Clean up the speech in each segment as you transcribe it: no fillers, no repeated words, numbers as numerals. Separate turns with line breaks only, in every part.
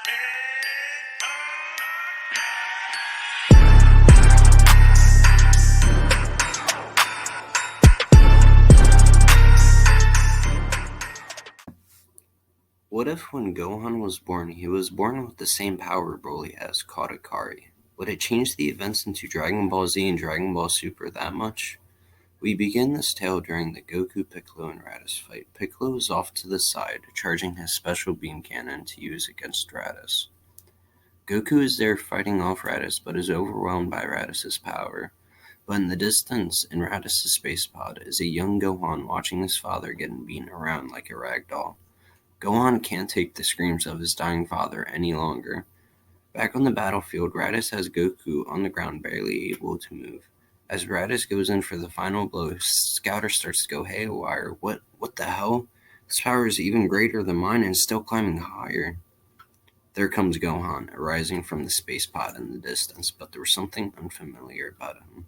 What if when Gohan was born, he was born with the same power Broly has, called Ikari? Would it change the events into Dragon Ball Z and Dragon Ball Super that much? We begin this tale during the Goku, Piccolo, and Raditz fight. Piccolo is off to the side, charging his special beam cannon to use against Raditz. Goku is there fighting off Raditz, but is overwhelmed by Raditz's power. But in the distance, in Raditz's space pod, is a young Gohan watching his father getting beaten around like a rag doll. Gohan can't take the screams of his dying father any longer. Back on the battlefield, Raditz has Goku on the ground, barely able to move. As Raditz goes in for the final blow, Scouter starts to go haywire. What the hell? This power is even greater than mine and still climbing higher. There comes Gohan, arising from the space pod in the distance, but there was something unfamiliar about him.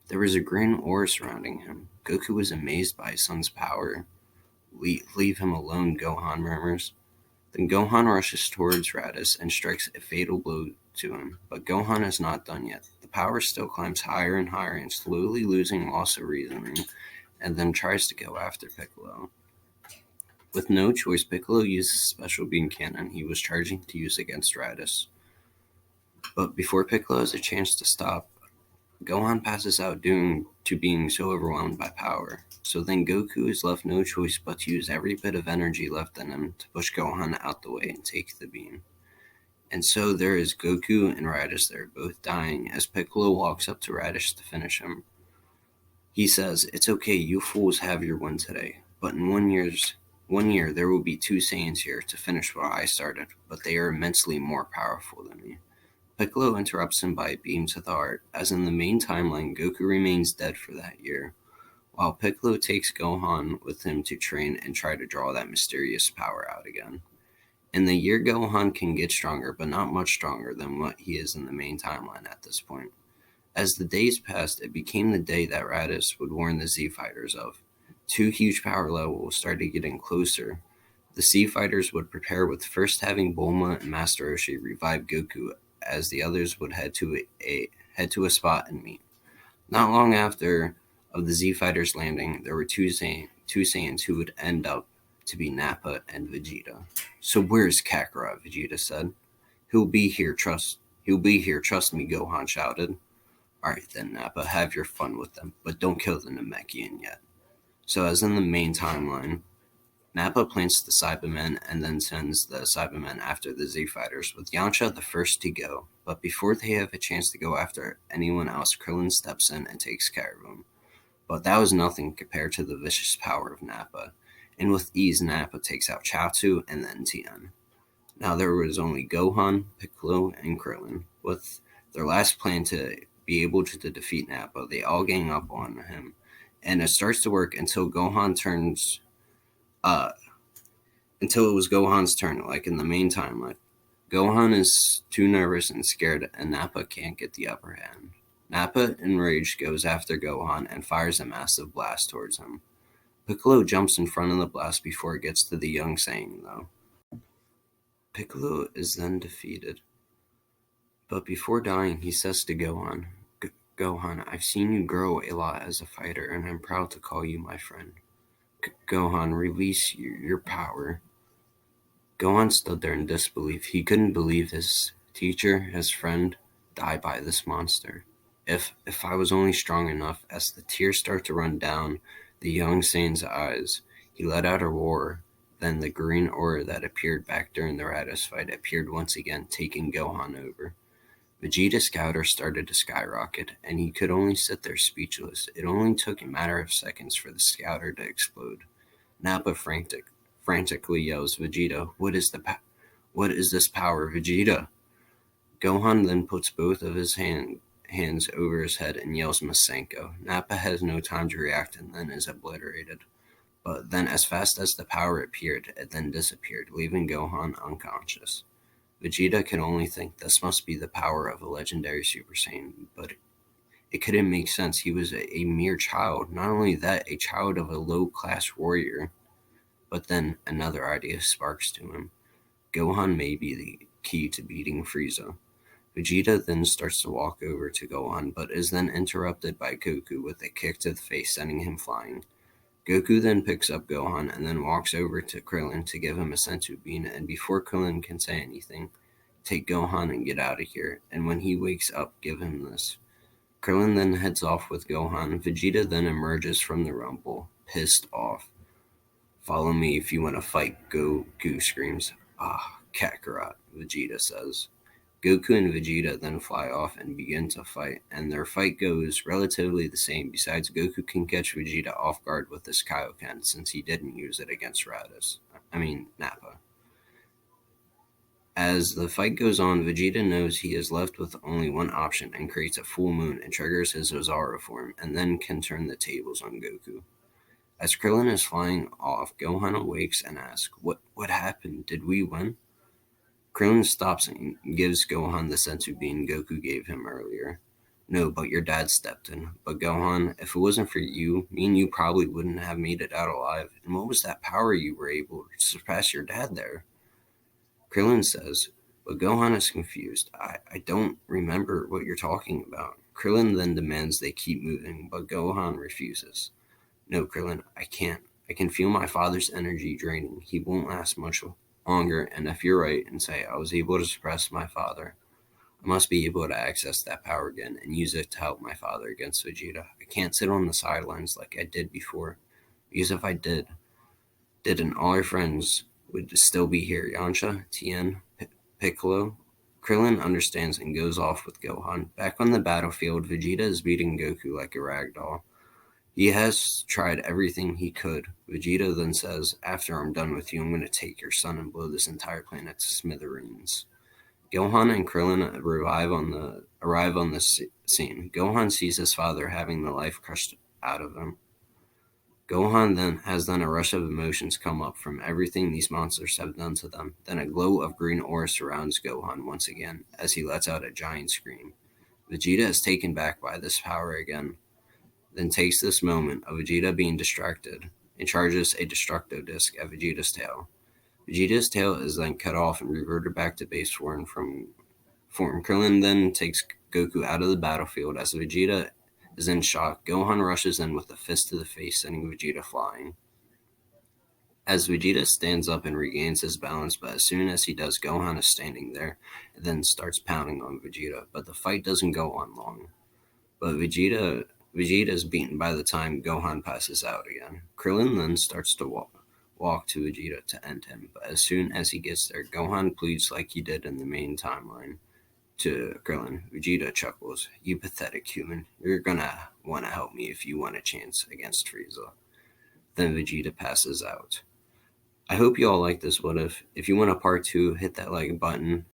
There was a green aura surrounding him. Goku was amazed by his son's power. Leave him alone, Gohan murmurs. Then Gohan rushes towards Raditz and strikes a fatal blow to him. But Gohan is not done yet. The power still climbs higher and higher and slowly losing loss of reasoning, and then tries to go after Piccolo. With no choice, Piccolo uses special beam cannon he was charging to use against Raditz. But before Piccolo has a chance to stop, Gohan passes out due to being so overwhelmed by power. So then Goku is left no choice but to use every bit of energy left in him to push Gohan out the way and take the beam. And so there is Goku and Raditz there, both dying, as Piccolo walks up to Raditz to finish him. He says, "It's okay, you fools have your win today, but in 1 year there will be 2 Saiyans here to finish what I started, but they are immensely more powerful than me." Piccolo interrupts him by a beam to the heart, as in the main timeline, Goku remains dead for that year, while Piccolo takes Gohan with him to train and try to draw that mysterious power out again. In the year, Gohan can get stronger, but not much stronger than what he is in the main timeline at this point. As the days passed, it became the day that Raditz would warn the Z-Fighters of. 2 huge power levels started getting closer. The Z-Fighters would prepare with first having Bulma and Master Roshi revive Goku, as the others would head to a spot and meet. Not long after of the Z-Fighters landing, there were two Saiyans who would end up to be Nappa and Vegeta. "So where's Kakarot?" Vegeta said. He'll be here, trust me," Gohan shouted. "Alright then, Nappa, have your fun with them, but don't kill the Namekian yet." So as in the main timeline, Nappa plants the Cybermen and then sends the Cybermen after the Z-Fighters, with Yamcha the first to go. But before they have a chance to go after anyone else, Krillin steps in and takes care of them. But that was nothing compared to the vicious power of Nappa, and with ease Nappa takes out Chaozu and then Tien. Now there was only Gohan, Piccolo, and Krillin. With their last plan to be able to defeat Nappa, they all gang up on him, and it starts to work until it was Gohan's turn, like in the main timeline. Gohan is too nervous and scared, and Nappa can't get the upper hand. Nappa, enraged, goes after Gohan and fires a massive blast towards him. Piccolo jumps in front of the blast before it gets to the young Saiyan, though. Piccolo is then defeated. But before dying, he says to Gohan, "Gohan, I've seen you grow a lot as a fighter, and I'm proud to call you my friend. Gohan, release your power." Gohan stood there in disbelief. He couldn't believe his teacher, his friend, died by this monster. If I was only strong enough. As the tears start to run down the young Saiyan's eyes, he let out a roar. Then the green aura that appeared back during the Raditz fight appeared once again, taking Gohan over. Vegeta's scouter started to skyrocket, and he could only sit there speechless. It only took a matter of seconds for the scouter to explode. Nappa frantically yells, "Vegeta, what is this power, Vegeta?" Gohan then puts both of his hands over his head and yells, "Masenko." Nappa has no time to react and then is obliterated. But then as fast as the power appeared, it then disappeared, leaving Gohan unconscious. Vegeta could only think this must be the power of a legendary Super Saiyan, but it couldn't make sense. He was a mere child. Not only that, a child of a low-class warrior. But then another idea sparks to him. Gohan may be key to beating Frieza. Vegeta then starts to walk over to Gohan, but is then interrupted by Goku with a kick to the face, sending him flying. Goku then picks up Gohan and then walks over to Krillin to give him a senzu bean, and before Krillin can say anything, take Gohan and get out of here, and when he wakes up, give him this. Krillin then heads off with Gohan. Vegeta then emerges from the rumble, pissed off. Follow me if you want to fight, Goku screams. Ah, Kakarot, Vegeta says. Goku and Vegeta then fly off and begin to fight, and their fight goes relatively the same. Besides, Goku can catch Vegeta off guard with his Kaioken since he didn't use it against Nappa. As the fight goes on, Vegeta knows he is left with only one option and creates a full moon and triggers his Ozaru form, and then can turn the tables on Goku. As Krillin is flying off, Gohan awakes and asks, What happened? Did we win? Krillin stops and gives Gohan the senzu bean Goku gave him earlier. No, but your dad stepped in. But Gohan, if it wasn't for you, me and you probably wouldn't have made it out alive. And what was that power you were able to surpass your dad there? Krillin says, but Gohan is confused. I don't remember what you're talking about. Krillin then demands they keep moving, but Gohan refuses. No, Krillin, I can't. I can feel my father's energy draining. He won't last much longer, and if you're right and say I was able to suppress my father, I must be able to access that power again and use it to help my father against Vegeta. I can't sit on the sidelines like I did before, because if I didn't, all our friends would still be here. Yamcha, Tien, Piccolo. Krillin understands and goes off with Gohan. Back on the battlefield, Vegeta is beating Goku like a rag doll. He has tried everything he could. Vegeta then says, after I'm done with you, I'm going to take your son and blow this entire planet to smithereens. Gohan and Krillin arrive on the scene. Gohan sees his father having the life crushed out of him. Gohan then has a rush of emotions come up from everything these monsters have done to them. Then a glow of green aura surrounds Gohan once again as he lets out a giant scream. Vegeta is taken back by this power again, then takes this moment of Vegeta being distracted and charges a Destructo Disc at Vegeta's tail. Vegeta's tail is then cut off and reverted back to base form. Krillin then takes Goku out of the battlefield. As Vegeta is in shock, Gohan rushes in with a fist to the face, sending Vegeta flying. As Vegeta stands up and regains his balance, but as soon as he does, Gohan is standing there and then starts pounding on Vegeta. But the fight doesn't go on long. But Vegeta is beaten by the time Gohan passes out again. Krillin then starts to walk to Vegeta to end him, but as soon as he gets there, Gohan pleads like he did in the main timeline to Krillin. Vegeta chuckles, you pathetic human, you're gonna want to help me if you want a chance against Frieza. Then Vegeta passes out. I hope you all like this What If. If you want a part 2, hit that like button.